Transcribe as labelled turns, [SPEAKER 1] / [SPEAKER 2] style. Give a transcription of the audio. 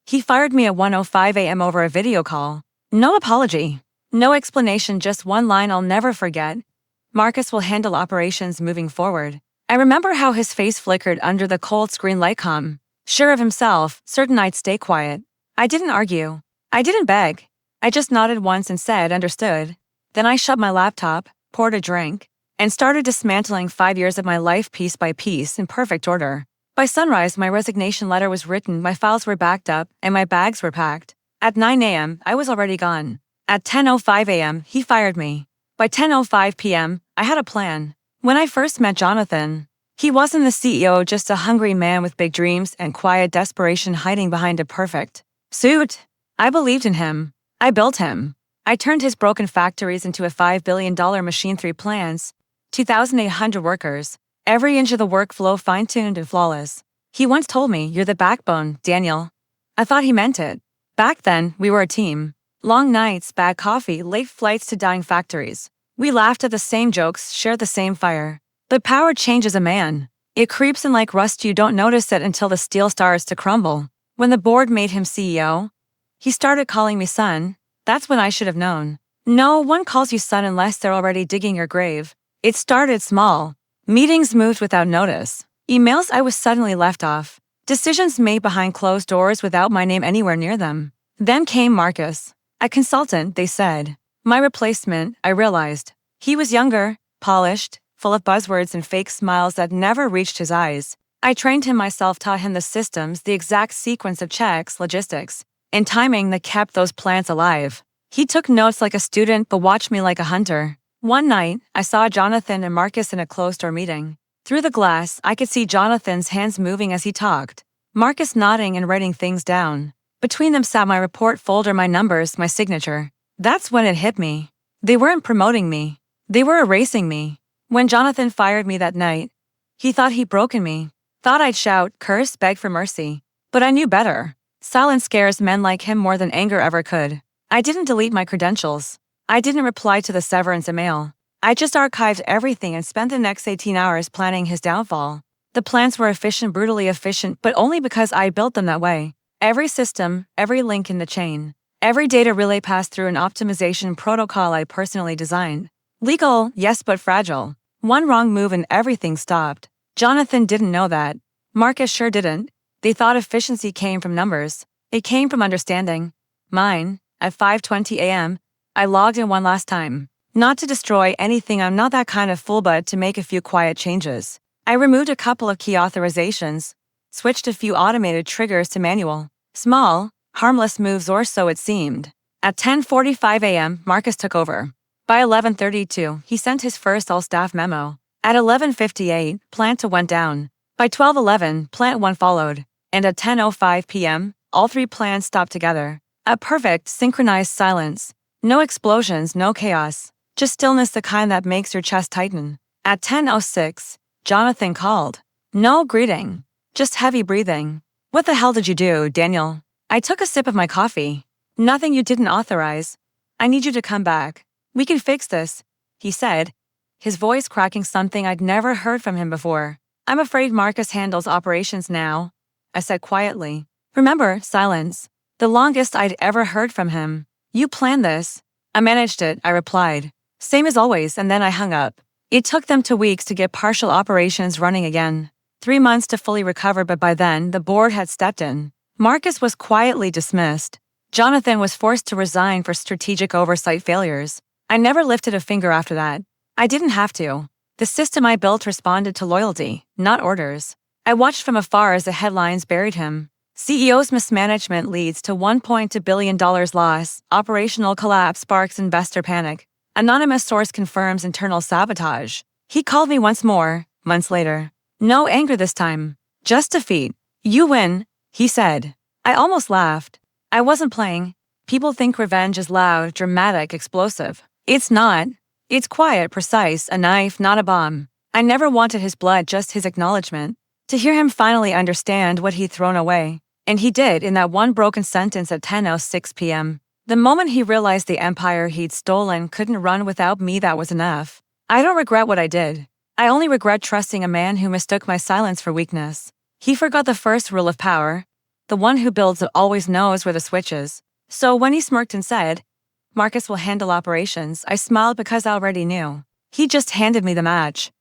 [SPEAKER 1] He fired me at 1:05 a.m. over a video call. No apology. No explanation, just one line I'll never forget. Marcus will handle operations moving forward. I remember how his face flickered under the cold screen light com. Sure of himself, certain I'd stay quiet. I didn't argue. I didn't beg. I just nodded once and said, understood. Then I shut my laptop, poured a drink, and started dismantling 5 years of my life piece by piece in perfect order. By sunrise, my resignation letter was written, my files were backed up, and my bags were packed. At 9 a.m., I was already gone. At 10:05 a.m., he fired me. By 10:05 p.m., I had a plan. When I first met Jonathan, he wasn't the CEO, just a hungry man with big dreams and quiet desperation hiding behind a perfect suit. I believed in him. I built him. I turned his broken factories into a $5 billion machine, 3 plants, 2,800 workers, every inch of the workflow fine-tuned and flawless. He once told me, "You're the backbone, Daniel." I thought he meant it. Back then, we were a team. Long nights, bad coffee, late flights to dying factories. We laughed at the same jokes, shared the same fire. But power changes a man. It creeps in like rust, you don't notice it until the steel starts to crumble. When the board made him CEO, he started calling me son. That's when I should have known. No one calls you son unless they're already digging your grave. It started small. Meetings moved without notice. Emails I was suddenly left off. Decisions made behind closed doors without my name anywhere near them. Then came Marcus. A consultant, they said. My replacement, I realized. He was younger, polished, full of buzzwords and fake smiles that never reached his eyes. I trained him myself, taught him the systems, the exact sequence of checks, logistics, and timing that kept those plants alive. He took notes like a student but watched me like a hunter. One night, I saw Jonathan and Marcus in a closed-door meeting. Through the glass, I could see Jonathan's hands moving as he talked, Marcus nodding and writing things down. Between them sat my report folder, my numbers, my signature. That's when it hit me. They weren't promoting me. They were erasing me. When Jonathan fired me that night, he thought he'd broken me. Thought I'd shout, curse, beg for mercy. But I knew better. Silence scares men like him more than anger ever could. I didn't delete my credentials. I didn't reply to the severance email. I just archived everything and spent the next 18 hours planning his downfall. The plans were efficient, brutally efficient, but only because I built them that way. Every system, every link in the chain, every data relay passed through an optimization protocol I personally designed. Legal, yes, but fragile. One wrong move and everything stopped. Jonathan didn't know that. Marcus sure didn't. They thought efficiency came from numbers. It came from understanding. Mine, at 5:20 a.m., I logged in one last time. Not to destroy anything, I'm not that kind of fool, but to make a few quiet changes. I removed a couple of key authorizations, switched a few automated triggers to manual. Small, harmless moves, or so it seemed. At 10:45 a.m., Marcus took over. By 11:32, he sent his first all-staff memo. At 11:58, Plant 2 went down. By 12:11, Plant 1 followed. And at 10:05 p.m., all 3 plants stopped together. A perfect, synchronized silence. No explosions, no chaos. Just stillness, the kind that makes your chest tighten. At 10:06, Jonathan called. No greeting. Just heavy breathing. What the hell did you do, Daniel? I took a sip of my coffee. Nothing you didn't authorize. I need you to come back. We can fix this, he said, his voice cracking, something I'd never heard from him before. I'm afraid Marcus handles operations now, I said quietly. Remember, silence. The longest I'd ever heard from him. You planned this. I managed it, I replied. Same as always, and then I hung up. It took them 2 weeks to get partial operations running again. 3 months to fully recover, but by then, the board had stepped in. Marcus was quietly dismissed. Jonathan was forced to resign for strategic oversight failures. I never lifted a finger after that. I didn't have to. The system I built responded to loyalty, not orders. I watched from afar as the headlines buried him. CEO's mismanagement leads to $1.2 billion loss, operational collapse sparks investor panic. Anonymous source confirms internal sabotage. He called me once more, months later. No anger this time. Just defeat. You win, he said. I almost laughed. I wasn't playing. People think revenge is loud, dramatic, explosive. It's not. It's quiet, precise, a knife, not a bomb. I never wanted his blood, just his acknowledgement. To hear him finally understand what he'd thrown away. And he did in that one broken sentence at 10:06 p.m. The moment he realized the empire he'd stolen couldn't run without me, that was enough. I don't regret what I did. I only regret trusting a man who mistook my silence for weakness. He forgot the first rule of power. The one who builds it always knows where the switch is. So when he smirked and said, Marcus will handle operations, I smiled because I already knew. He just handed me the match.